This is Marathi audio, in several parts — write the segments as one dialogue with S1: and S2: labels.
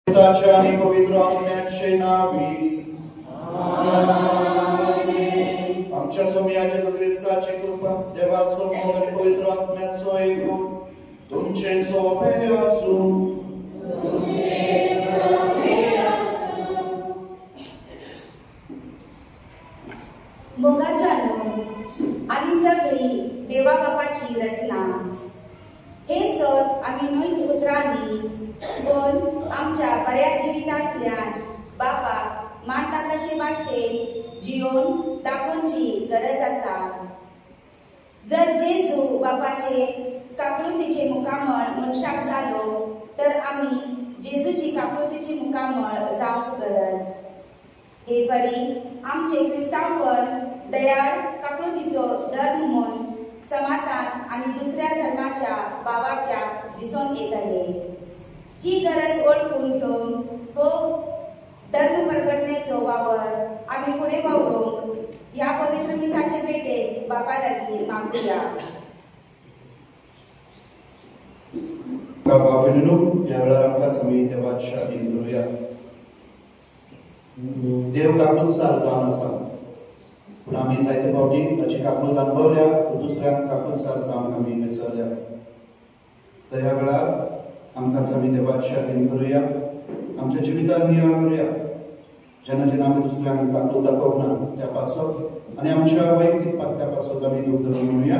S1: पिताच्या आणि पवित्र आत्म्याचे नावी आमच्या स्वामीयाच्या ख्रिस्ताची कृपा देवाचो मोग आणि पवित्र आत्म्याचो एकूण तुमचे सोबे असू.
S2: मोगाच्या आम्ही सगळी देवा बापाची रचना. हे सत आम्ही न्हयच उतरांनी पण आमच्या बऱ्या जिवितांतल्यान बापाक मानता तशे भाशेन जियोन दाखोवची गरज आसा. जर जेजू बापाचे काकळुतीचे मुखामळ मनशाक जालो तर आम्ही जेजूची काकळुतीची मुखामळ जावंक गरज. हे परी आमचे क्रिस्तांवपण दयाळ काकळुतीचो धर्म म्हूण समाजात आणि दुसऱ्या धर्माच्या बावाक्याक दिसून येतले. ही गरज ओळखून घेऊन हो धर्म प्रगटणेचो वावर आम्ही फुडें वावरूंक ह्या पवित्र मिसाचे भेटेत बापा लागीं मागुया.
S1: या वेळार आमकां आमी देवाच्या आदीन करुया. देव काकूतसार जावन आसा पूण आमी जायते फावटी ताची काकूत अनुभवल्या दुसऱ्यांक काकूतसार जावन आमी विसरल्या. तर ह्या वेळार आमकांच आमी देवाची आदीन करुया. आमच्या जिवितांत नियाळ करुया. जेन्ना जेन्ना आमी दुसऱ्यांक काकूत दाखोवना त्या पासत आनी आमच्या वैयक्तीक पातल्या पासत आमी दूख धरून म्हणुया.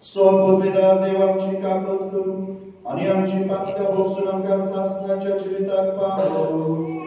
S1: सोबतदार देवाची काकूत करू आणि आमची पातल्या भोगसून आमकां सासणाच्या जिविताक पावो.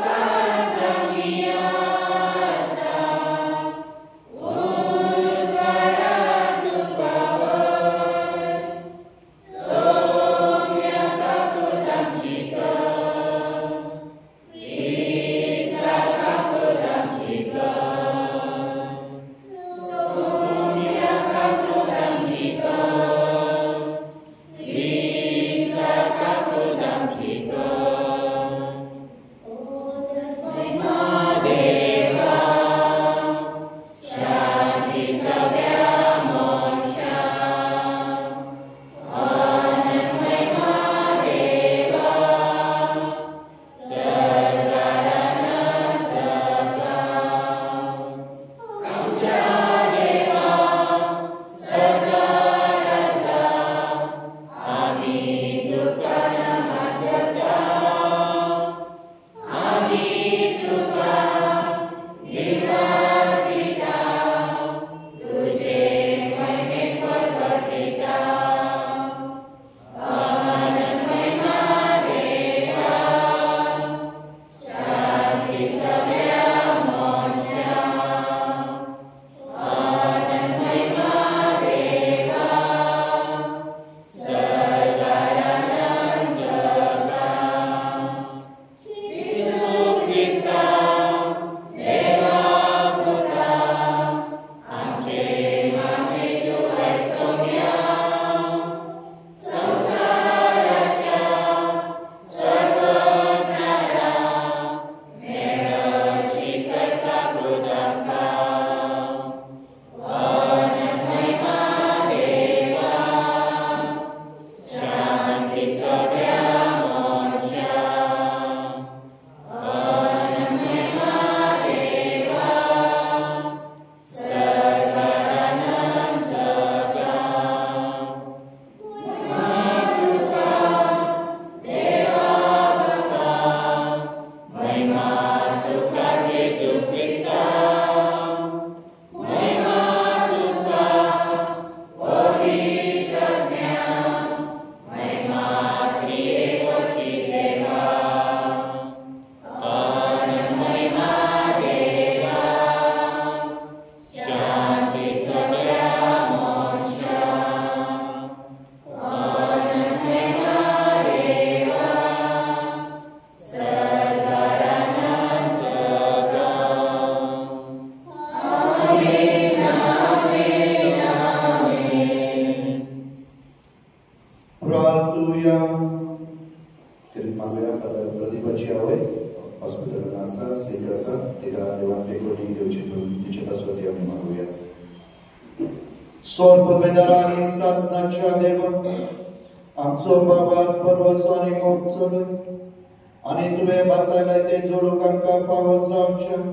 S3: Ka
S1: सोर पदवेदार आणि शासनाच्या देव आमचो बाबा परवचो आणि मोग चलय आणि तुवें बासायला ते जोडूंक आमकां फावो जावचें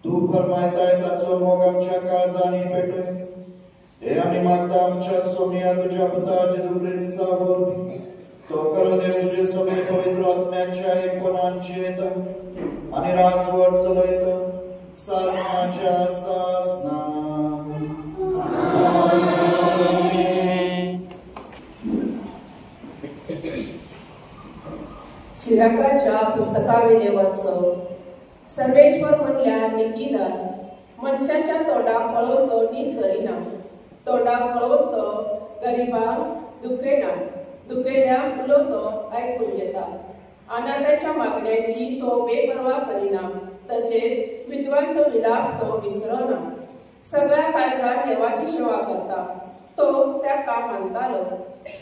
S1: तूं फरमायताय ताचो मोग आमच्या काळजांनी पेटय हे आमी मागता आमच्या सोमिया तुज्या पुता जेजू क्रिस्ता वरवीं तो करो देव तुजे सगळे पवित्र आत्म्याच्या एकपणांची येता आणि राजवट चलयता शासनाच्या शासना
S3: शिराकाच्या पुस्तकावेले वाचव सर्वेश्वर म्हणल्यार निकीनात मनशाच्या तोंडाक पळोवन तो नीत करिना तोंडाक पळोवन तो गरीबांक दुखयना दुखयल्यांक उलोवन तो आयकून घेता अनाथाच्या मागण्यांची तो बेपर्वा करिना तसेच विधवांचो विलाप तो विसरना सगळ्या काळजात देवाची सेवा करता तो ताका मानतालो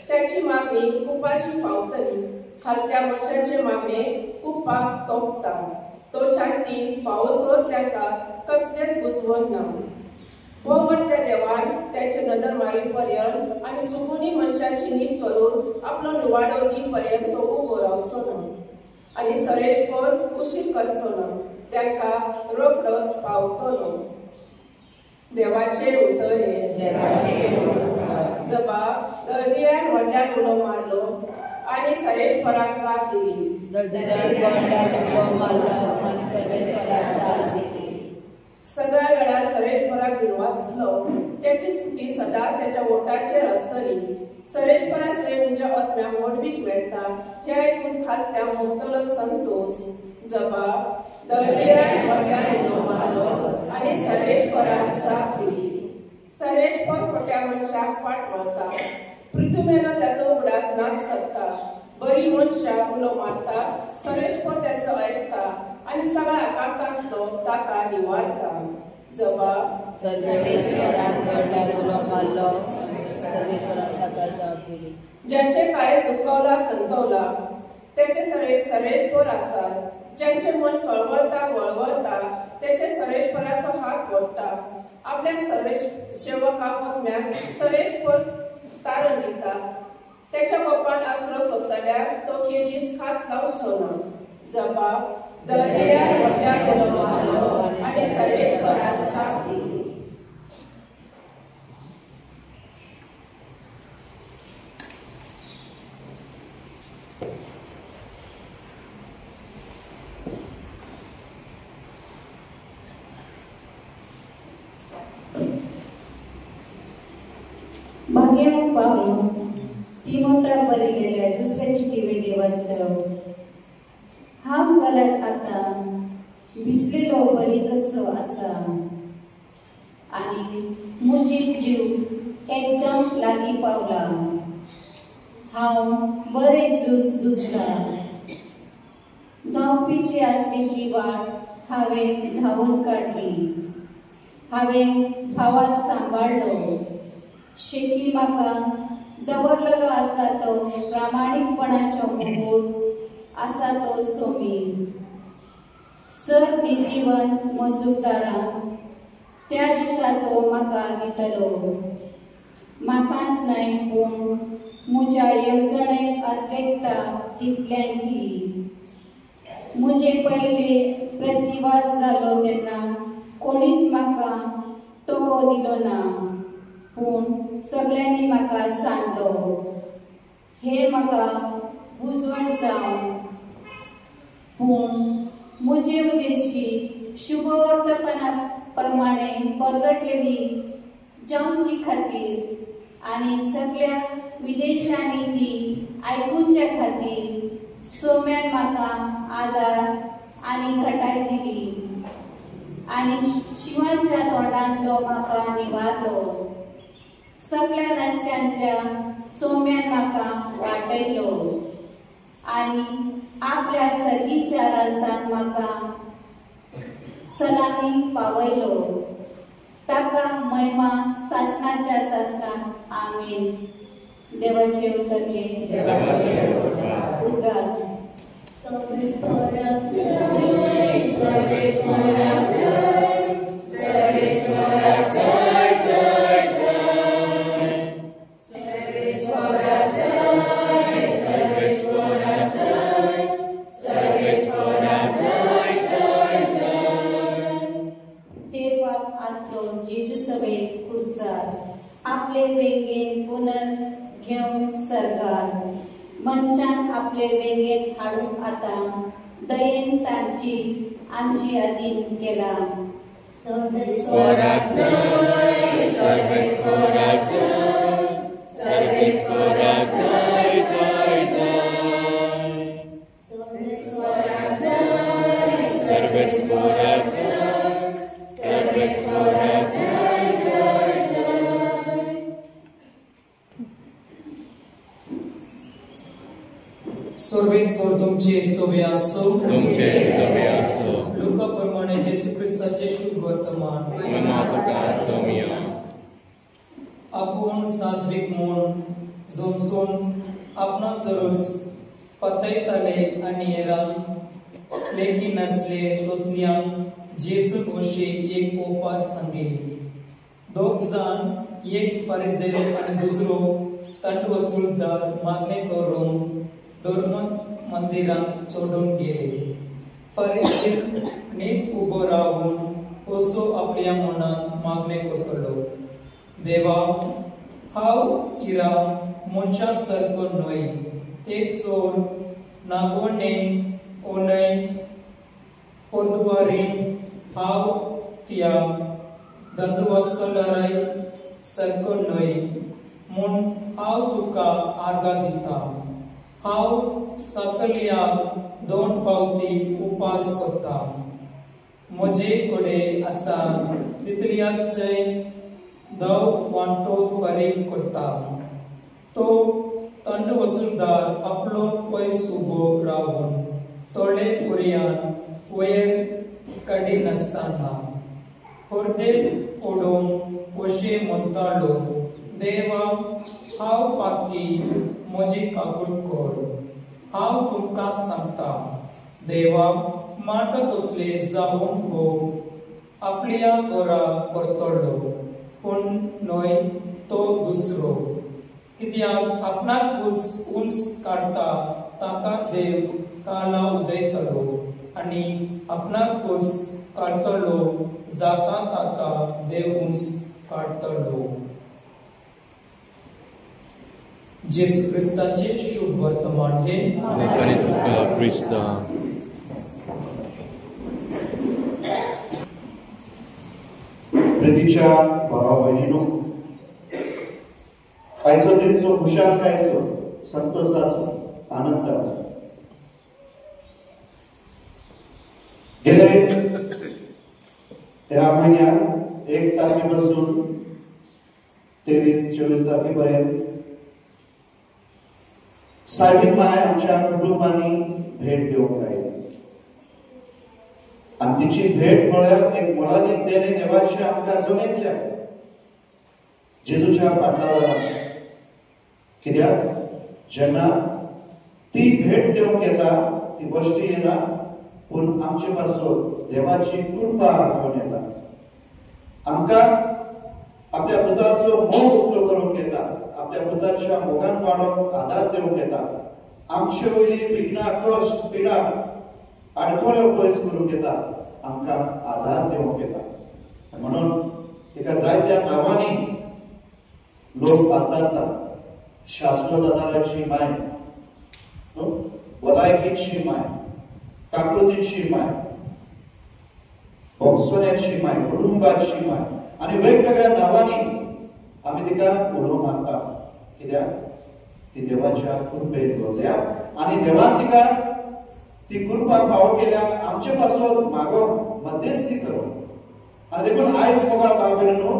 S3: त्याची मागणी कुपाशी पावतली खालत्या मनशाचे मागणे कुपाक तोपता तो शांती पावसोर ताका कसलेच बुजवण ना भोवट्या देवान त्याचे नदर मारी पर्यंत आणि सुगुनी मनशाची नीत करून आपलो निवाडो दी पर्यंत तो उबो रावचो ना आणि सरेशपर उशीर करचो ना ताका रोखडोच पावतलो देवाचे उतरे जबा दळदिऱ्यान व्हडल्यान उलो मारलो आणि सरेशपराक जाप दिली सगळ्या वेळार सरेशपराक दिनवासलो त्याची सुटी सदांच त्याच्या ओटाचेर आसतली सरेशपरा शिवाय म्हज्या आत्म्याक वडवीक मेळटा हे आयकून खात्या मोगतलो संतोष जबा दळदिऱ्यान व्हडल्यान उलो मारलो आणि सरेशपराक जाप दिली सरेशपर खोट्या मनशाक पाठवता पृथ्वीनं त्याचो उगडास नाच करता बरी मनशा उलो मारता सरेशपर त्याचो ऐकता आणि सगळ्या आकांतांतलो ताका निवारता जबा ज्याचे काळेज दुखवला खंतवला त्याचे सरेशपर आसात ज्यांचे मन कळवळता वळवळता त्याचे सरेशपराचो हात ओढता आपल्या सेवकाक आत्म्याक सरेशपर तारण दिता त्याच्या बापान आसरो सोदतल्यार तो केदीस खास लावचो ना जबा दळदिऱ्यान व्हडल्यान उलो मारलो आनी सरेशपराक जाप दिली
S4: भाग्यवान पावलो तिमोथेयाक बरयलेल्या दुसऱ्या चिठीवेली वाचव हांव जाल्यार आतां भिजलेलो बरी कसो आसा आनी म्हजी जीव एकदम लागीं पावला हांव बरें झुजलां धांवपीची आसली ती वाट हांवें धांवून काडली हांवें भावाक सांबाळलो शेकी म्हाका दवरलेलो आसा तो प्रामाणीकपणाचो मुगूट आसा तो सोमी सर नितीवंत मजूरदारांक त्या दिसा तो म्हाका दितलो म्हाकाच न्हय पूण म्हज्या येवजणेक आतलेकता तितल्यान ही म्हजे पयले प्रतिवाद जालो तेन्ना कोणीच म्हाका तोको दिलो ना पूण सगळ्यांनी म्हाका सांडलो हे म्हाका बुजवण जावन पूण म्हजे उदेशी शुभवर्तपणा प्रमाणे परगटलेली जावची खातीर आनी सगळ्या विदेशांनी ती आयकुच्या खातीर सोम्यान म्हाका आदार आनी घटाय दिली आनी शिवाच्या तोंडांतलो म्हाका निवारलो सगळ्या नाश्त्यांच्या सोम्यान म्हाका वाटयलो आनी आपल्या सर्गीच्या राजान म्हाका सलामी पावयलो ताका महिमा शासनाच्या शासनाक आमीन देवाचे उतरले उद्गार
S5: सर्वेश्वरा जय जय जय
S4: खुर्सार आपले वेंगेन पुनर घेऊन सरकार मनशान आपले वेंगेत हाडून आता दयेन तांची आमची अधीन केला
S5: सर्वेस्पर तुमचे सोबे असो
S6: तुमचे
S5: लोकाप्रमाणे येशू ख्रिस्ताचे शुभ वर्तमान आपण सात्विक मन जोमसून आपणा चरोस पतयताले आणि येरा लेकी नसले तोसन्या जेसून वशी एक पोपार संगे दोग जाण एक फरिसेर आणि दुसरो तंड वसूलदार मागणे करून धर्म मंदिरात चोडून गेले फरिसेर नीट उबो रावून कसो आपल्या मनात मागणे करतलो देवा हांव इरा मनशा सारको न्हय ते चोर नागवणे ओनय पोर्तुवारी हांव त्या दंदवस्तलाराय सारको न्हय म्हूण हांव तुका आर्गां दिता हांव साकल्याक 2 फावटी उपास करता म्हजे कडेन आसा तितल्याचेय 10 वांटो फारीक करता तो तंड वसूलदार आपलो पयस उबो रावून तोडे पर्यान वयर काडी नासतना हरदे ओडून वशे म्हणटालो देवा हांव पाकी म्हजी काकूळ कर हांव तुमकां सांगता देवा माट तसले जावून हो आपल्या घरा परतलो पूण न्हय तो दुसरो कित्याक आपणाक उंच काडटा ताका देव काला उदयतलो आणि आपणाक उंच काडतलो जाता ताका देव उंच काडतलो जेसू ख्रिस्ताचे शुभ वर्तमान हे
S6: ख्रिस्ता
S1: प्रितीच्या भावा बहिणीनो आयचो दिवसो खुशालकायेचो संतोषाचो आनंदाचो गेले ह्या महिन्यात 1 तारखेपासून 23-24 तारखेपर्यंत सायबीन माय आमच्या कुटुंबांनी भेट देऊन राहिली आणि तिची भेट म्हळ्यार एक मोलादीक देणे देवाचे आमकां जमयतल्या जेजूच्या पाटलावर कित्याक जेन्ना ती भेट देवंक येता ती गोष्टी येना पूण आमचे पासून देवाची कृपा घेवन येता आमकां आपल्या पुताचो मोग उक्तो करूंक येता आपल्या पुताच्या मोगान वाडोवंक आदार दिवंक येता आमचे वयली विघ्नां कश्ट पिडा आडखळ्यो पयस करूंक येता आमकां आदार दिवंक येता म्हणून तिका जायत्या नांवांनी लोक वाचारता शाश्वत आदाराची माय भलायकेची माय काकुळतीची माय भोगसोन्याची माय कुटुंबाची माय आणि वेगवेगळ्या नावांनी आम्ही तिका उडो मारता कित्याक ती देवाच्या कृपेन घडल्या आणि देवान तिका ती कृपा फावो केल्या आमचे पासून मागोवंक मध्यस्थी करूंक आणि देखून आयज मोगा भाव भयणीनो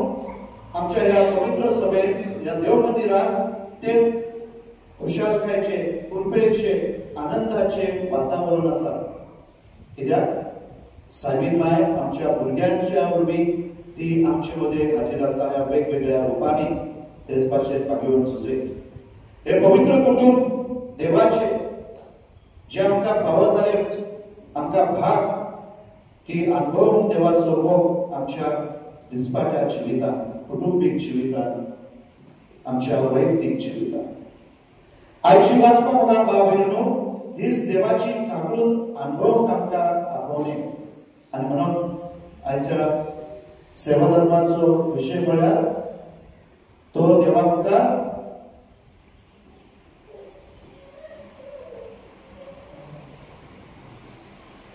S1: आमच्या ह्या पवित्र सभेत या देव मंदिरात तेच खुशालकायेचे कृपेचे आनंदाचे वातावरण आसा कित्याक सायबीन माय आमच्या भुरग्यांच्या वरवीं ती आमचे मदें हाजीर आसा ह्या वेगवेगळ्या रुपांनी तेच भाशेन पागयेवन सुचय हे पवित्र कुटुंब देवाचे जे आमकां फावो जाले आमकां भाग की अनुभव देवाचो मोग आमच्या दिसपाट्या जिवितांत कुटुंबीक जिवितांत आमच्या वैयक्तीक जिवितांत आयची वाचपाक मोगा भाव भयणीनो हीच देवाची काकूळ अनुभव आमकां आपोवणे आणि म्हणून आयच्या सेवा धर्माचो विषय म्हळ्यार तो देवाक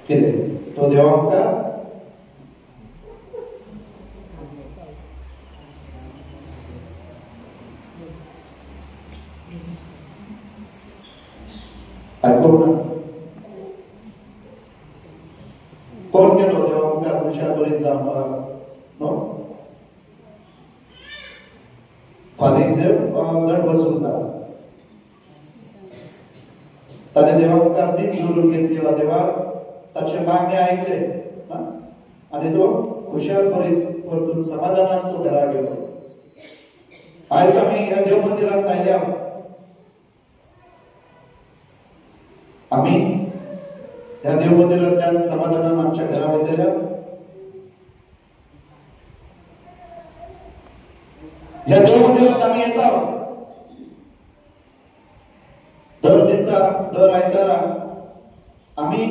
S1: कितें तो देवाक कोण गेलो देवा मुखार हुशार बरीत जावपाक नो फारीचे दंड वसूलता ताणे देवा मुखार ती जोडून घेतली वा देवा ताचे मागणे ऐकले आणि तो हुशार बरीत परतून समाधानात तो घरा गेलो. आयज आमी ह्या देव मंदिरात आयल्या आम्ही या देव मंदिरांतल्यान समाधानान आमच्या घरा वयतल्या या देव मंदिरात आम्ही येता दर दिसा दर आयतारा आम्ही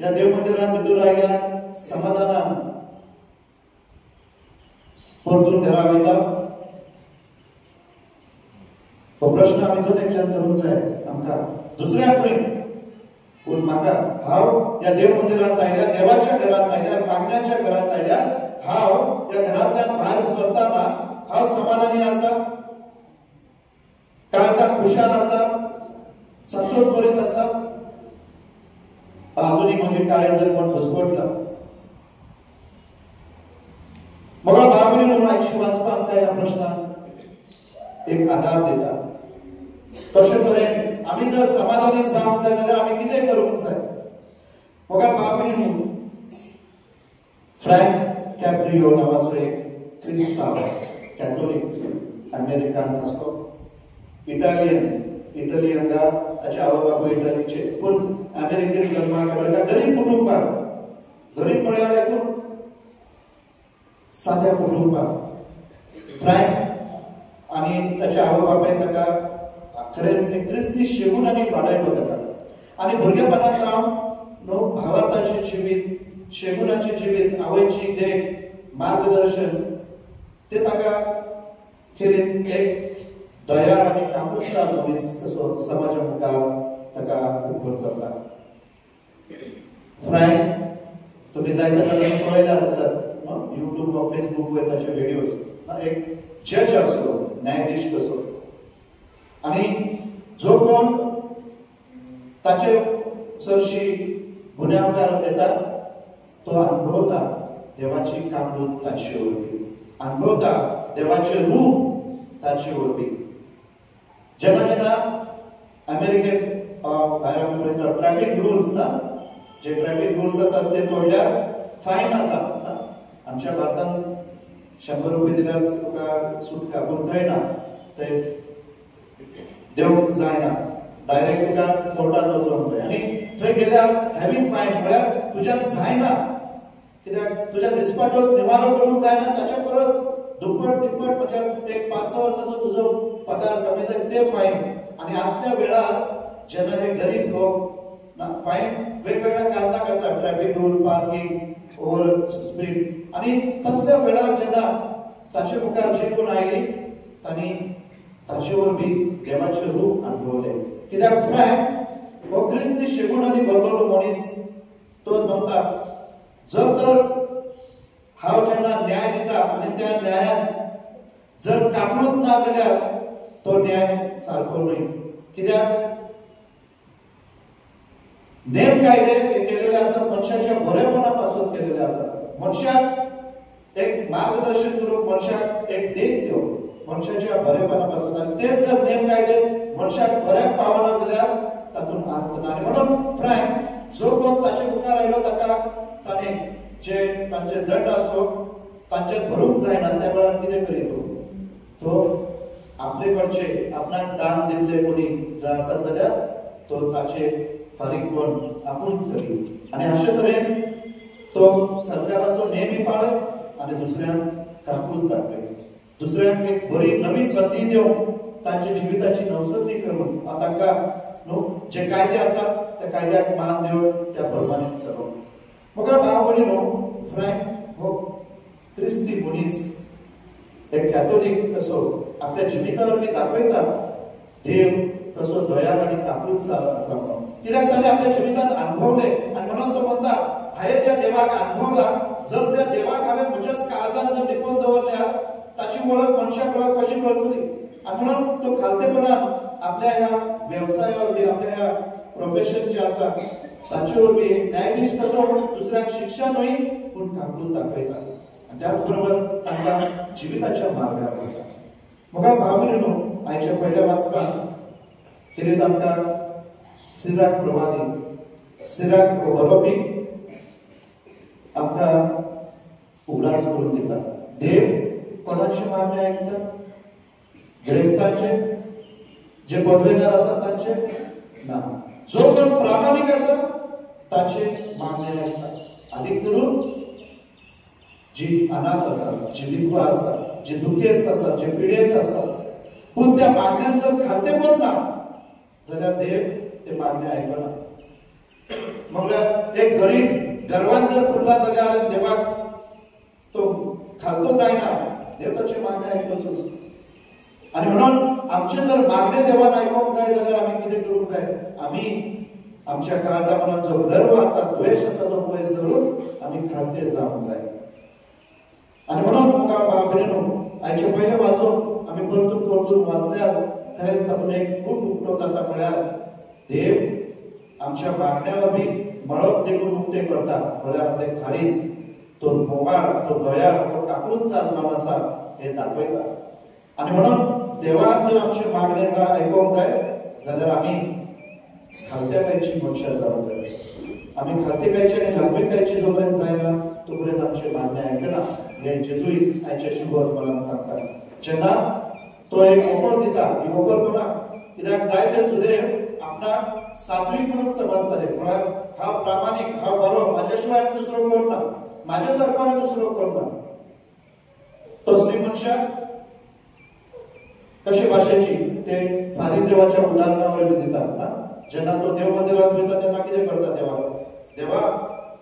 S1: या देव मंदिरात भितर आयल्या समाधानान परतून घरा वयता. हो प्रश्न आमी जर एकल्यान करूंक जाय आमकां दुसऱ्याक पूण म्हाका हांव या देव मंदिरांत आयल्या देवाच्या घरांत आयल्या मागण्याच्या घरांत आयल्या हांव या घरांतल्यान भायर सरताना हांव समाधानी आसा काळजाक खुशाल आसा संतोष भरीत आसा अजुनी म्हजी काळज पण घसघटला. म्हाका भावनी म्हणून आयशी वाचपाक आमकां ह्या प्रश्नाक एक आधार दिता. तशें तरेन आमी जर समाधानी जावंक जाय जाल्यार आमी कितें करूंक जाय. म्हाका भावनी फ्रँक कॅप्रियो नांवाचो एक क्रिस्तांव कॅथोलीक अमेरिकान आसलो इटली हांगा ताचे आवय बापूय इटलीचे पूण अमेरिकेन जल्माक आयलो गरीब कुटुंबात गरीब म्हळ्यार एकूण साद्या कुटुंबात फ्रँक आनी ताच्या आवय बापायन ताका खरेंच एक क्रिस्ती शेगुणांनी वाडयलो ताका आनी भुरगेपणांत हांव भावार्थाचें जिवीत शेगुणाचें जिवीत आवयची देख मार्गदर्शन ते ताका खेरीत एक दयाळ आनी कामूसार मनीस कसो समाजा मुखार ताका उखल करता. फ्रँक तुमी जायते जाणांनी पळयले आसतात युट्यूब वा फेसबूक वर ताचे व्हिडिओज एक जज आसलो न्यायाधीश कसो आणि जो कोण ताचे चडशी गुन्यांवकार येता तो अनुभवता देवाची कामरूप ताचे वरवीं अनुभवता देवाचे रूप ताचे वरवीं. जेन्ना जेन्ना अमेरिकेन भायर आमी पळयता ट्रॅफिक रुल्स ना जे ट्रॅफिक रुल्स आसात ते तोडल्यार फायन आसा. आमच्या भारतांत 100 रुपये दिल्यार तुका सुटका पूण थंय ना थंय देवूंक जायना डायरेक्ट तुका कोर्टांत वचोंक जाय आनी थंय गेल्यार हॅवी फायन म्हळ्यार तुज्यान जायना कित्याक तुज्या दिसपाटो निवारो करूंक जायना ताच्या परस दुप्पट तिप्पट म्हणजे एक 5-6 वर्साचो तुजो पगार कमी जाय ते फायन आनी असल्या वेळार जेन्ना हे गरीब लोक फायन वेगवेगळ्या कारणाक आसा traffic rule parking over speed आनी तसल्या वेळार जेन्ना ताचे मुखार जे कोण आयली तांणी ताचे वरवीं देवाचें रूप अनुभवलें. कित्याक फ्रँक हो क्रिस्ती शेगुणांनी भरलेलो मनीस तो म्हणटा जर तर हांव जेन्ना न्याय दिता आनी त्या न्यायान जर कामूत ना जाल्यार तो न्याय सारको न्हय. कित्याक नेम कायदे केलेले आसात मनशाच्या बरेपणा पासून केलेले आसात मनशाक एक मार्गदर्शन करूंक मनशाक एक देख दिवप मनशाच्या बरेपणा पासून आनी तेच जर नेम कायदे मनशाक बऱ्याक पावना जाल्यार तातूंत अर्थ ना. आनी म्हणून फ्रँक जो कोण ताचे मुखार आयलो ताका ताणें जे तांचे दंड आसलो तांचे भरूंक जायना त्या वेळार कितें करीत तो आपले कडचे आपणाक दान दिल्ले कोणी जर आसत जाल्यार तो ताचे फारीकपण आपूण करी आनी अशे तरेन तो सरकाराचो नेमय पाळत आनी दुसऱ्यांक काकूत दाखय दुसऱ्यांक एक बरी नवी संधी दिवंक तांच्या जिविताची नवसर्णी करून तांकां न्हू जे कायदे आसात त्या कायद्याक मान दिवन त्या प्रमाणें चलोवप. म्हाका भाव भयणीनो फ्रँक हो ख्रिस्ती मनीस एक कॅथोलिक कसो आपल्या जिवितावर दाखयता देव कसो दयाळ आणि काकूळसार आसा म्हणून. कित्याक ताणें आपल्या जिवितांत अनुभवले आणि म्हणून तो म्हणता हांवें ज्या देवाक अनुभवला जर त्या देवाक हांवें म्हज्याच काळजांत जर लिपोवन दवरल्या ताची वळख मनशाक वळख कशी करतली. आणि म्हणून तो खालतेपणान आपल्या ह्या व्यवसायावर बी आपल्या ह्या प्रोफेशन जे आसा ताचेवर बी न्यायाधीश कसो दुसऱ्याक शिक्षा न्हय पूण काकूळ दाखयता आणि त्याच बरोबर तांकां जिविताच्या मार्गार वयता. म्हाका भाव भयणीनो आयच्या पयल्या वाचपान कितें आमकां सिराक प्रवादी सिराक बरोवपी आमकां उगडास करून दिता. देव कोणाची मागणी आयकता? गिरेस्तांचे जे पदवेदार आसात तांचे ना. जो कोण प्रामाणीक आसा ताचे मागणी आयकता. अधिक करून जी अनाथ आसा, जी विधवा आसा, जी दुखेस्त आसा, जे पिडेत आसा पूण त्या मागण्यान जर खालतेपण ना जाल्यार देव ते मागणी आयकना. म्हळ्यार एक गरीब गर्वान जर फुरला जाल्यार देवाक तो खालतो जायना. देव ताची मागणी आयकचोच. आणि म्हणून आमचे जर मागणे देवान आयकोंक जाय जाल्यार आमी कितें करूंक जाय? आमी आमच्या काळजा मनात जो गर्व आसा, द्वेष आसा तो पयस धरून आमी खालते जावंक जाय. आणि म्हणून म्हाका भाव भयणीनो आयचे पयले वाचून आमी परतून परतून वाचल्यार खरेंच तातूंत एक खूब उक्तो जाता. म्हळ्यार देव आमच्या मागण्यावर बी मळप देखून उक्ते करता. म्हळ्यार आपले खारीच तो मोगाळ, तो दयाळ, तो काकूळसार जावन आसा हे दाखयता. आणि म्हणून देवाक जर आमचे मागणे जर आयकोंक जाय जाल्यार आमी खालत्याकायची मनशां जावंक जाय. आमी खालत्याकायची आनी लांबीकायची जो पर्यंत जायना तो पर्यंत आमचे मागणे आयकना हे जेजूय आयच्या शुभ वर्तमानांत सांगता. जेन्ना तो एक ओपर दिता, ही ओपर कोणाक? कित्याक जायते जुदे आपणाक सात्विक म्हणून समजताले. म्हळ्यार हांव प्रामाणीक, हांव बरो, म्हाज्या शिवाय दुसरो कोण ना, म्हाज्या सारको आनी दुसरो कोण ना. तसली मनशां कशे भाशेची ते फारिजेवाच्या उदाहरणावर दितात ना. जेन्ना तो देव मंदिरात वयता तेन्ना कितें करता? देवा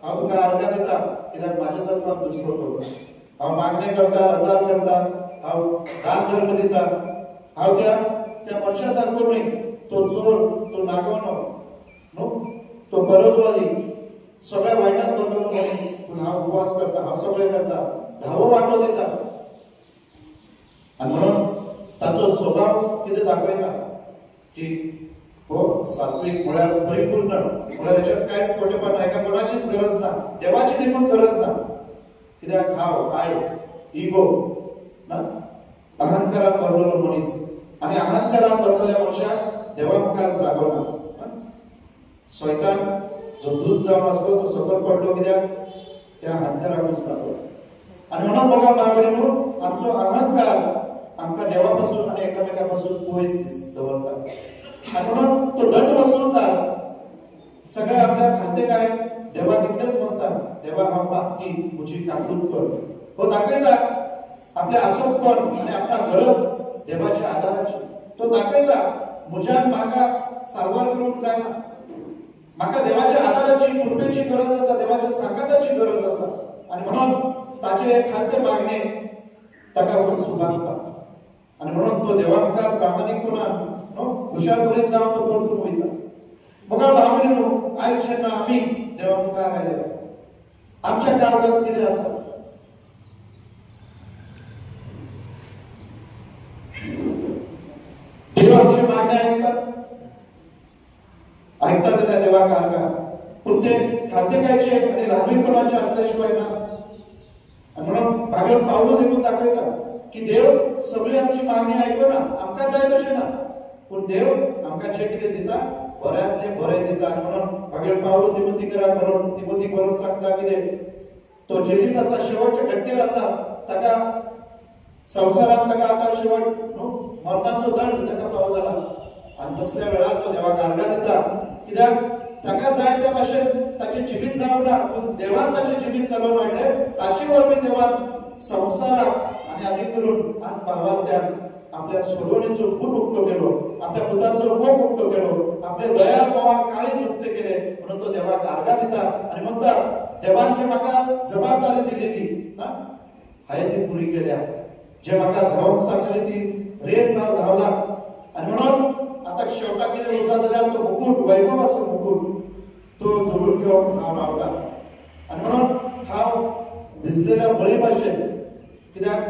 S1: हांव तुका आर्गां दिता कित्याक म्हाज्या सारको दुसरो कोण ना. हांव मागणे करता, रजार करता, हांव दान धर्म दिता, हांव त्या मनशा सारको न्हय. तो चोर, तो नागवणो न्हू, तो बरोदवादी, सगळ्या वायटान बरोबर मनीस पूण हांव उपवास करता, हांव सगळें करता, धावो वांटो दिता. आनी म्हणून ताचो स्वभाव कितें दाखयता की हो सात्विक म्हळ्यार परिपूर्ण, म्हळ्यार हेच्यात कांयच खोटेपण हाका कोणाचीच गरज ना, देवाची देखून गरज ना. कित्याक हांव आय इगो ना, अहंकारान भरलेलो मनीस. आनी अहंकारान भरलेल्या मनशाक देवा मुखार जागो ना. सैतान जो दूध जावन आसलो तो सकल पडलो कित्याक त्या अहंकाराकूच लागलो. आनी म्हणून म्हाका बाबडीनो आमचो अहंकार आमकां देवा पासून आनी एकामेका पासून पयस दवरता. आनी म्हणून तो दंड वसूलदार सगळे आपल्या खालतेकाय देवाक इतलेंच म्हणटा, देवा हांव पातकी म्हजी काकूळ कर. हो दाखयता आपले आसोपपण आनी आपणा गरज देवाच्या आदाराची. तो दाखयता म्हज्यान म्हाका सारवार करूंक जायना, म्हाका देवाच्या आदाराची, कृपेची गरज आसा, देवाच्या सांगाताची गरज आसा. आनी म्हणून ताचे एक खालते मागणे ताका वचून सुभागता. आनी म्हणून तो देवा मुखार प्रामाणीकपणान खुशाल बरी जावन तो परतून वयता. म्हाका भाव भयणीनो आयज जेन्ना आमी देवा मुखार आयले आमच्या काळजांत कितें आसा? देव आमची मागणी आयकता जाल्यार देवाक आर्गां. पूण ते खालतेकायचे आनी लांबीपणाचे असल्या शिवाय ना. आनी म्हणून भागवत पावलो देखून दाखयता की देव सगळी आमची मागणी आयकना, आमकां जाय तशें ना, पूण देव आमकां जे कितें दिता बऱ्यांतले बरें दिता. आनी म्हणून भागवत पावलो तिमोथीकराक बरोवन सांगता कितें? तो जिवीत आसा, शेवटच्या घटनेर आसा, ताका संवसारांत ताका आतां शेवट मरणाचो दंड ताका फावो जाला. आनी तसल्या वेळार तो देवाक आर्गां दिता कित्याक ताका जाय त्या भाशेन ताचें जिवीत जावंक ना, पूण देवान ताचें जिवीत चलोवन हाडलें. ताचे वरवीं देवान संवसाराक आनी आदी करून आन भावार्थ्यान आपल्या सोडवणीचो बूट उक्तो केलो, आपल्या पुताचो मोग उक्तो केलो, आपले दया मोगाक काळीज उक्ते केले. म्हणून तो देवाक आर्गां दिता आनी म्हणटा देवान जी म्हाका जबाबदारी दिलेली ना, हाय ती पुरी केल्या. जे म्हाका धांवंक सांगलेली ती रेस हांव धांवला आनी म्हणून आता शेवटाक कितें उरता जाल्यार तो मुकुट, वैभवाचो मुकुट तो जोडून घेवंक हांव रावता. आनी म्हणून हांव भिजलेल्या बळी भाशेन, कित्याक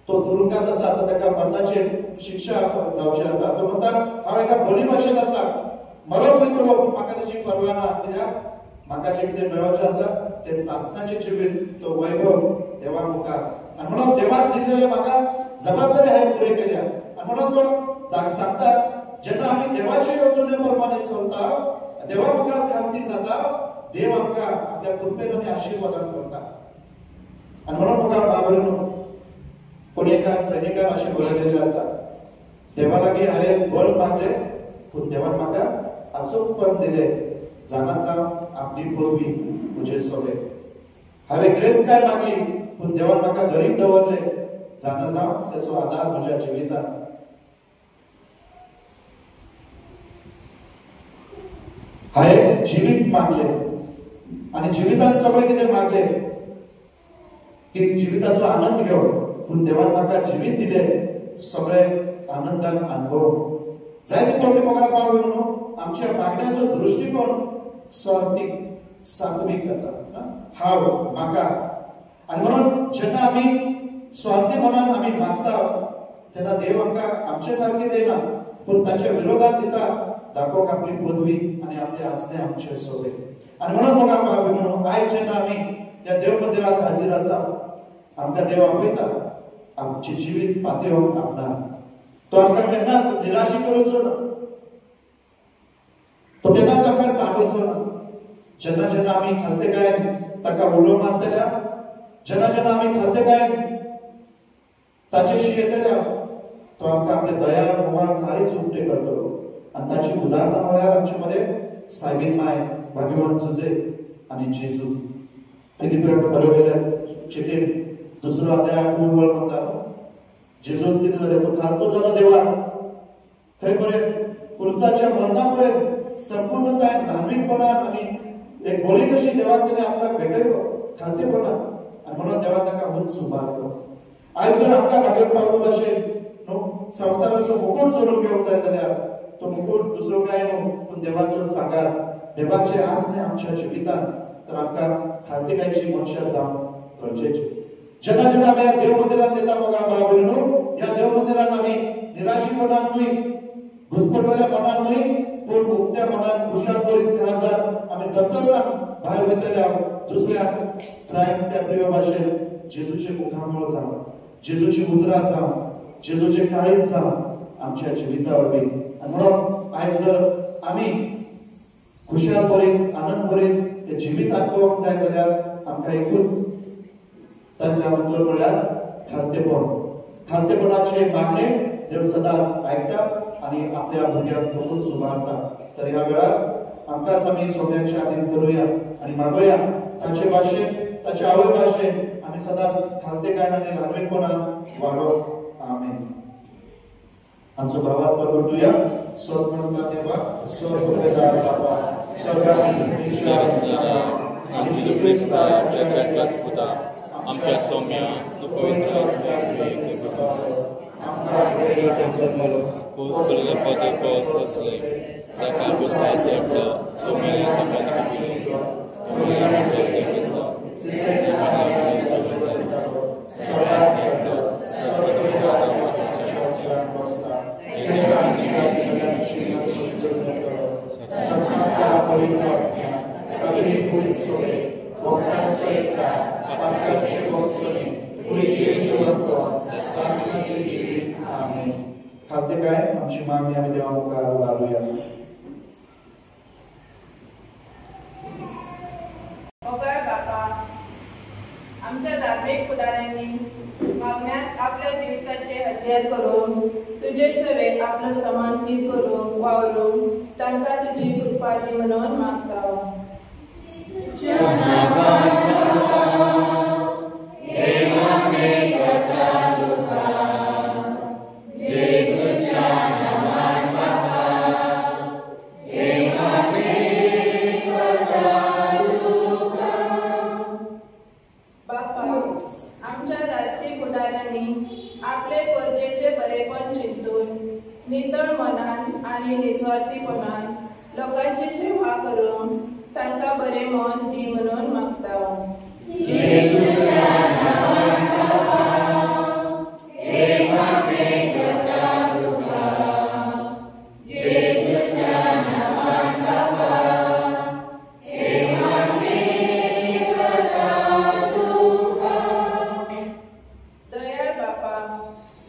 S1: तो तुरुंगात आसा, आता ताका मरणाची शिक्षा जावची आसा, तो म्हणटा हांव एका बळी भाशेन आसा, मरोंक वयतलो पूण म्हाका ताची पर्वा ना, कित्याक म्हाका जे कितें मेळोवचें आसा ते सासणाचें जिवीत, तो वैभव देवा मुखार. आनी म्हणून देवाक दिलेले म्हाका जबाबदारी हांवें पुरी केल्या. आनी म्हणून तो सांगता जेन्ना आमी देवाचे येवजणे प्रमाणे चलता, देवा मुखार खालती जाता, देव आमकां आपल्या कृपेन आनी आशिर्वादान करता. आनी म्हणून म्हाका बाबडीनो कोणी एका सैनिकान अशें बरयलेलें आसा, देवा लागीं हांवें बळ मागलें पूण देवान म्हाका आसूकपण दिलें, जाणाचा आपली पदवी म्हजे सोबे. हांवें ग्रेसकाय मागली पूण देवान म्हाका गरीब दवरले, जाणा जावं तेचो आदार म्हज्या जिवितांत. हांवें जिवीत मागले आनी जिवितांत सगळें कितें मागलें की जिविताचो आनंद घेवं, पूण देवान म्हाका जिवीत दिलें सगळें आनंदान अनुभव. जायते फावटी म्हाका पावलो न्हू आमच्या मागण्याचो दृश्टिकोन स्वार्थीक, सात्विक आसा. हांव म्हाका. आनी म्हणून जेन्ना आमी स्वार्थी मनान आमी मागता तेन्ना देव आमकां आमचे सारके दिना, पूण ताच्या विरोधात दिता, दाखोवंक आपली पदवी आनी आपले आसने आमचे सोबे. आनी म्हणून म्हाका बाबी म्हणून आयज जेन्ना आमी ह्या देव मंदिराक हाजीर आसा, आमकां देव आपयता आमची जिवीत पातळेवंक आपणा. तो आमकां केन्नाच निराशी करूचो ना, तो केन्नाच आमकां सांगूचो ना. जेन्ना जेन्ना आमी खालतेकायन ताका उलो मारतल्या, जेन्ना जेन्ना आमी खालतेकायन ताचेशी येतल्या, तो आमकां आपले दया मोगान खालीच उक्ते करतलो. आनी ताची उदाहरणां म्हळ्यार आमचे मदें सायबीन माय, भाग्यवान जुजे आनी जेजू. फिलिपाक बरयलेल्या चिठीन 2 अध्याय 2 वळ म्हणटा, जेजून कितें जालें, तो खालतो जालो देवाक, खंय पर्यंत पुरुषाच्या मरणा पर्यंत संपूर्णतायेन धार्मीकपणान आनी एक बोली कशी देवाक ताणें आपल्याक भेटयलो खालतेपणान. आनी म्हणून देवान ताका उंच उबारलो. आयज जर आमकां भाग्यवान पावलो भाशेन न्हू संवसाराचो मुकुट जोडून घेवंक जाय जाल्यार तो मुकुट दुसरो काय न्हू पूण देवाचो सांगार, देवाचे आसने आमच्या जिवितांत. तर आमकां खालतेकायची मनशां जावंक गरजेची. जेन्ना जेन्ना आमी देव मंदिरांत येता मोगा बाबडी न्हू, ह्या देव मंदिरांत आमी निराशीपणान न्हय, घुसपटलेल्या मनान न्हय, पूण उक्त्या मनान खुशाल करीत काळजान आमी संतोशान भायर वयतल्या दुसऱ्याक फ्रांक त्या प्रिय भाशेन जेजूचे मुखामळ जावं, जेजूची उतरां जावं, जेजूचे काळीज जावं आमच्या जिविता वरवीं. आनी म्हणून आयज जर आमी खुशाल करीत आनंद करीत हे जिवीत आत्मोवंक जाय जाल्यार आमकां एकूच तांकां उतर म्हळ्यार खालतेपण. खालतेपणाचे मागणे देव सदांच आयकता आनी आपल्या भुरग्यांक तोच उबारता. तर ह्या वेळार आमकांच आमी सोम्याच्या आदीन करुया आनी मागुया ताचे भाशेन, ताच्या आवय भाशेन आमी सदांच खालतेकायन आनी ल्हानवेपणान वाडोवंक. आमेन. आमचो भावात परगटुया. सोद म्हणटा देवा, सोद भुकेदार बापा, स्वर्गांत
S6: आमच्या क्रिस्ताच्या चरकाच खुदा, आमच्या सौम्या पवित्र पोसलेले पदे पोसले ताका बुसाचे पडो तुम्ही ताका नकले तुम्ही आमचे केसा
S1: खालते काय आमची मागणी आम्ही देवा मुखार उभारूया.
S3: मोगाळ बापा, आमच्या धार्मिक फुडाऱ्यांनी मागण्यात आपल्या जिविताचे हत्यार करून तुझे सेवेक आपलो समांतीर करून वावरून तांकां तुजी कृपा दी म्हणून मागता. आमच्या नितळ मनान आणि निस्वार्थीपणान लोकांची सेवा करून तांकां बरें मन दी म्हणून मागता। दयाळ बापा,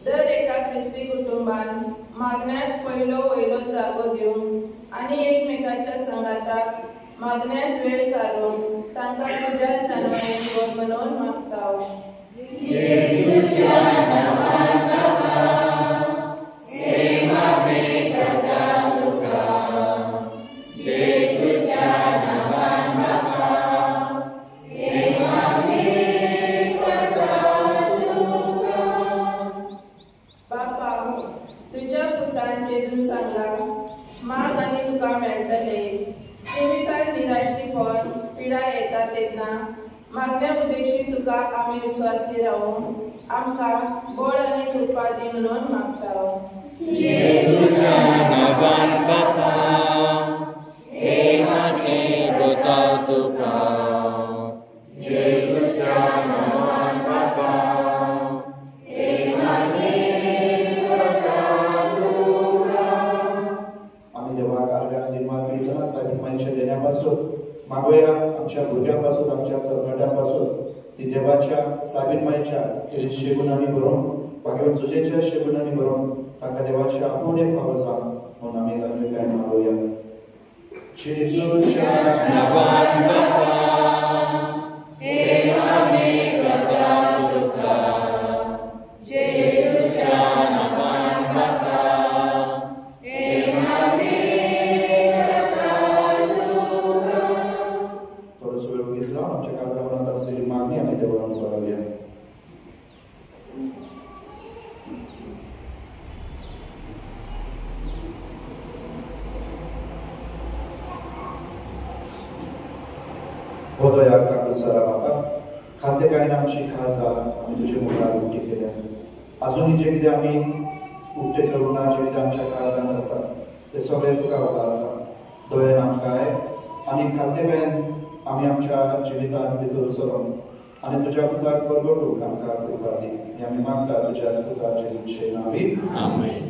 S3: दर एका ख्रिस्ती कुटुंबान मागण्यात पयलो वयलो जागो दिवन आणि एकमेकाच्या संगाताक मागण्यात वेळ सारून तांकां तुज्याच जाणवणेन गोड म्हणून मागता। तुझ्या पुतान जेजून सांगला, माग आणि तुका मेळटले। जिवितांत निराशीपण पिडा येता तेन्ना मागण्या उद्देशी तुका आमी विश्वासी रावून आमकां बळ आनी कृपा दी म्हणून मागता।
S6: जेजूच्या नांवान बापा, हे मागणे कोताव तुका। जेजूच्या नांवान बापा, हे मागणे कोताव तुका।
S1: आम्ही देवाक आर्गां दिवस दितना साहेब मनशे देण्यापासून मागोया, आमच्या भुरग्यांपासून, आमच्या तरणाट्यांपासून ती देवाच्या साबीनमायेच्या केली शेगुणांनी भरून भाग्यवन जुजेच्या शेगुणांनी भरून तांकां देवाच्या आपुणे फावो जावन म्हणून आमी राजवेकाय मागोया। जेजूच्या
S6: नांवान बापा, हे मागणे कोताव तुका। जेजूच्या नांवान बापा, हे मागणे कोताव तुका।
S1: थोडंसं वेळ उगीच लावून आमच्या काळजा मनात असलेली मागणी आम्ही देवाला करावया। हो दया काकू सरा बापा, खाद्य काय आमची खाजा आम्ही तुझे मुखार उक्ती केल्या। अजूनही जे कितें आम्ही उक्ते करूं ना, जे कितें आमच्या काळजांत आसा ते सगळे तुका उबारता। दयेन आमकांय आनी खाद्य काय आम्ही आमच्या जिवितांत भितर सरून आणि तुझ्या पुताक परगटूंक आमकां कृपा दी। हे आमी मागता तुज्याच पुता जेजूचे नांवी,
S6: आमेन।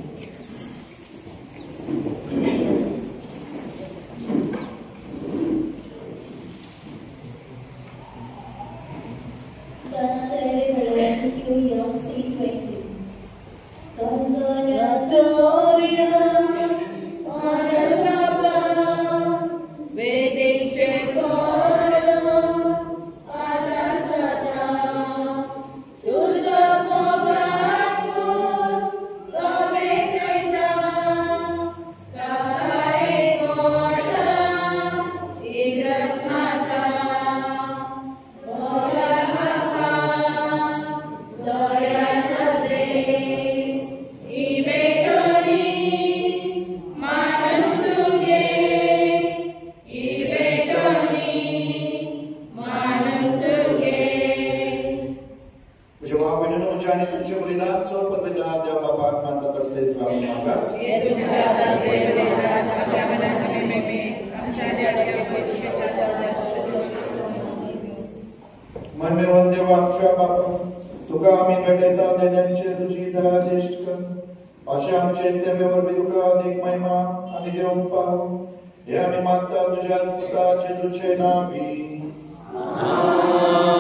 S1: तुका आम्ही भेटयता देण्याचे रुची दया ज्येष्ठ कर। अशें आमचे सेवे वरवीं तुका अनेक महिमा आनी देव पाव। हे आमी मागता तुज्याच पुता जेजूचे नांवी,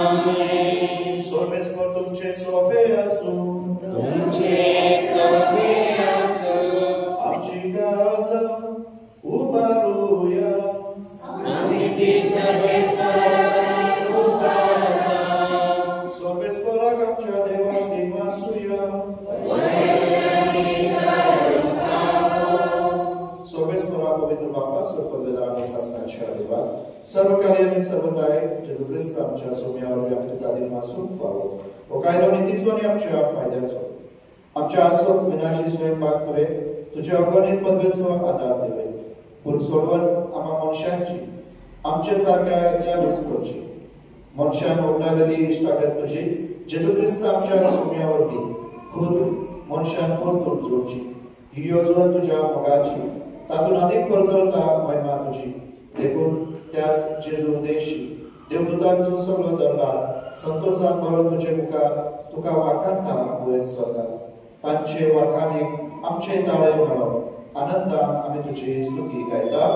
S1: आमेन। सोमेस्पर तुमचे सोबे आसूं, तुमचे सोबे आसूं। आमची काळजा उबारूया, आमी ती सर्वेस्पराक उबारता। सोमेस्पराक आमच्या देवाक दिवासूया, सोमेस्परा पवित्र बापा सर्वपदवेदार आणि शासनाच्या देवा सर्व कार्य आणि सर्वताय जेजू ख्रिस्त आमच्या सोम्यावर आमी तुका दिवासून फावो। हो कायदो नितीचो आनी आमच्या फायद्याचो। आमच्या आसोक विनाशी स्वयंपाक तुवे तुझ्या अगणित पदवेचो आदार दिवे। पूण सोडवण आम्हा मनशांची आमच्या सारख्या एकल्यानूच करची। मनशान ओगडालेली इश्टागत तुझी जेजू ख्रिस्त आमच्या सोम्यावरवी खुद मनशान परतून जोडची। ही योजवण तुझ्या मोगाची तातून अधिक परजळता महिमा तुझी देखून त्याच जेजू देशी देवदूतांचो सगळो दरबार संतोषान भरून तुझे मुखार तुका वाखाणता वयर सरता तांचे वाखाणीक आमचे ताळे म्हणप आनंदान आमी तुझी स्तुती गायता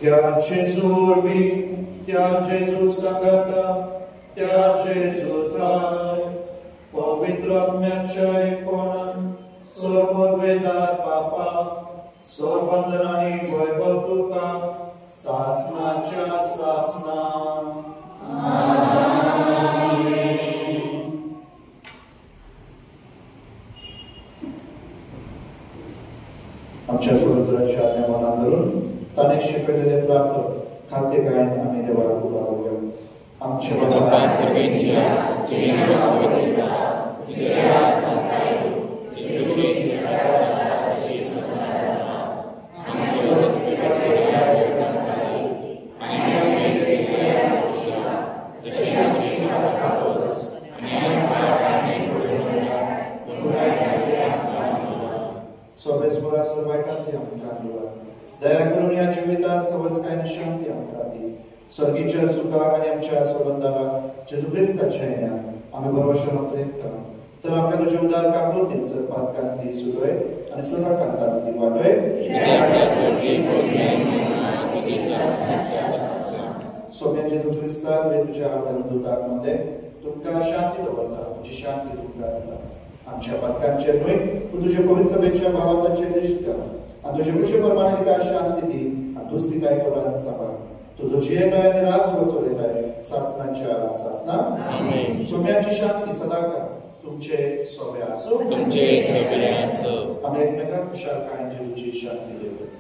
S1: त्या Gesù vorbi, त्या Gesù sagata, त्या Gesù dai, पवित्र आत्म्याच्या एकोण सर्वद्वेदात पापा सर्वबंधन आणि वैभव तुका सासनाच्या सासना आमच्या स्वतंत्राच्या आज्ञा मनात धरून ताने शिकवलेले प्राप्त खाद्य काय आम्ही देवाला उभारूया. आमच्या बाबा सर्वांच्या सोबेश्वरा सर्वांकांती आमकां दिवा. दया करून या जीवितात सवच काय शांती आमकां दी. स्वर्गीच्या सुखाक आणि आमच्या संबंधाला जेजू ख्रिस्ताच्या येण्यात आम्ही भरवशानं प्रयत्न तर आमकां तुझ्या उदार काकृतीन सर्पातकांतली सुटोय आणि सर्वांकांतातली वाटोय. सोम्या जेजू ख्रिस्ता तुझ्या आवडीनुसार मध्ये तुमकां शांती दवरता. तुझी शांती तुमकां दिता. आमच्या पथकांचेर न्हय पूण तुज्या पवित्र सभेच्या भावांताचेर दिश्ट कर आनी तुज्या कुशे प्रमाणे तिका शांती दी आनी दुसरी कांय कोणाक सांबाळ. तुजो जियेताय आनी राज चलयताय सासनाच्या सासना. सोम्याची शांती सदांकाळ तुमचे सोबे आसूं. आमी एकमेकांक खुशालकायेन जेजूची शांती दिवया.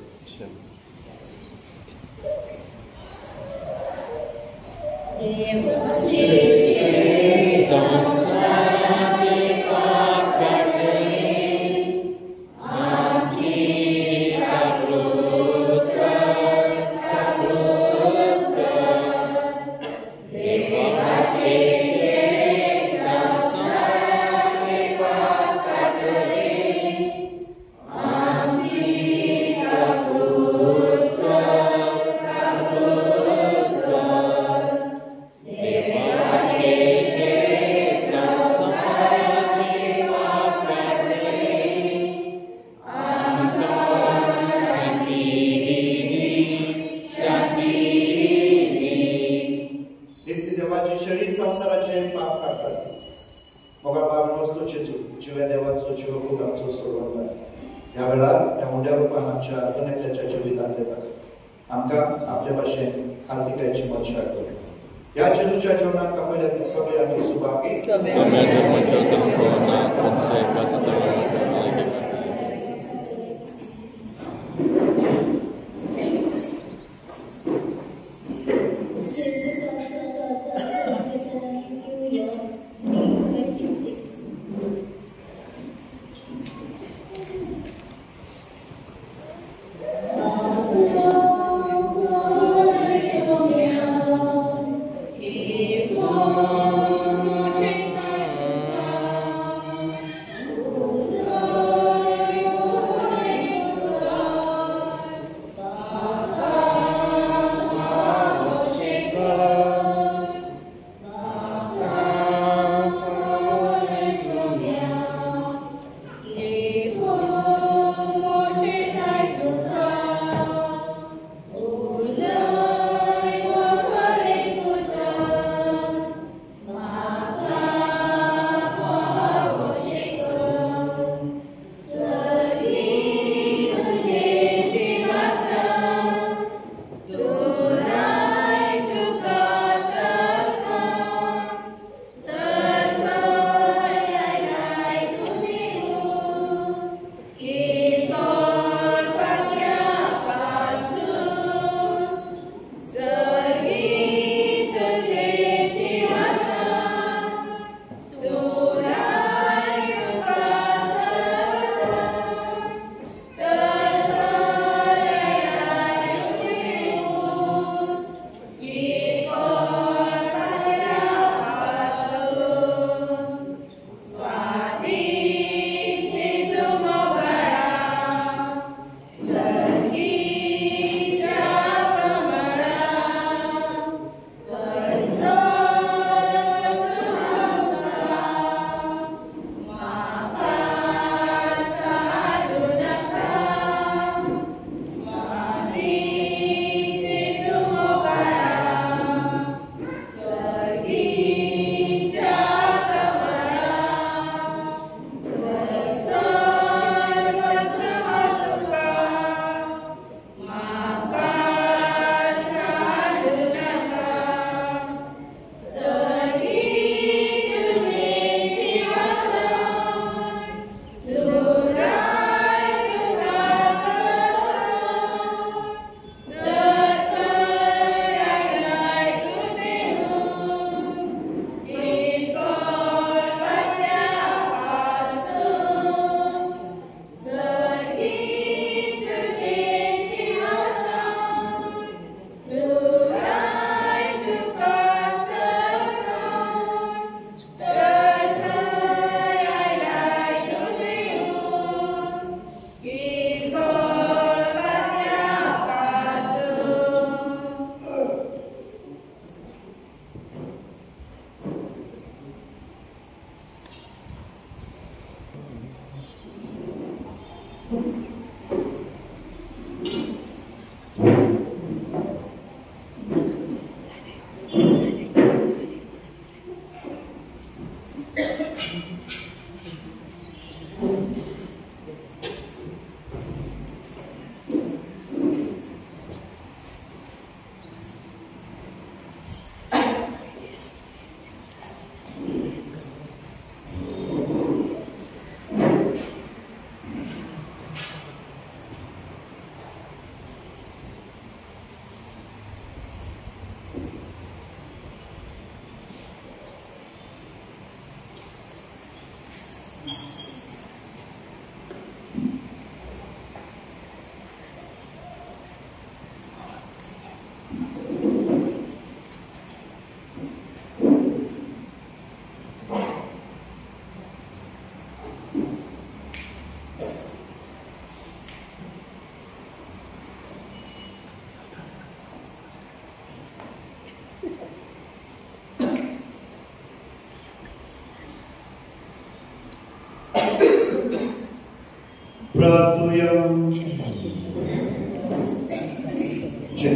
S1: प्रार्थूया.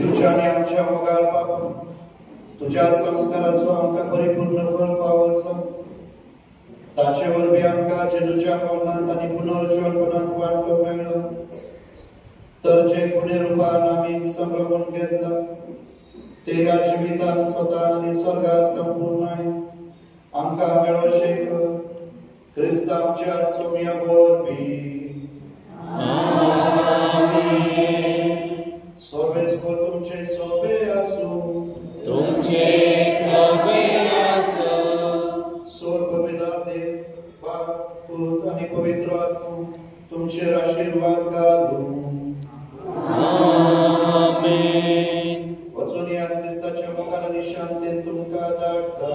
S1: तुझ्याने आमच्या मोगाळ पाप तुझ्या संस्काराचो आमकां परिपूर्ण फळ पावोचो ताचे वरवीं आमकां जेजूच्या मरणांत आनी पुनर्जीवनपणांत वांटो मेळ्ळो. तर जे फुडें रुपान आमी संभ्रमून घेतला ते ह्या जिवितांत स्वता आनी स्वर्गात संपूर्णाय आमकां मेळोशे कर. क्रिस्तांच्या सोम्या वरवीं सोबेस्वर तुमचे सोबे आसूं. सोर पवित्राते बाप पूत आनी पवित्र आत्मा तुमचेर आशीर्वाद घालूं. वचून या क्रिस्ताच्या मोगान आनी शांतीन तुमकां धाडटा.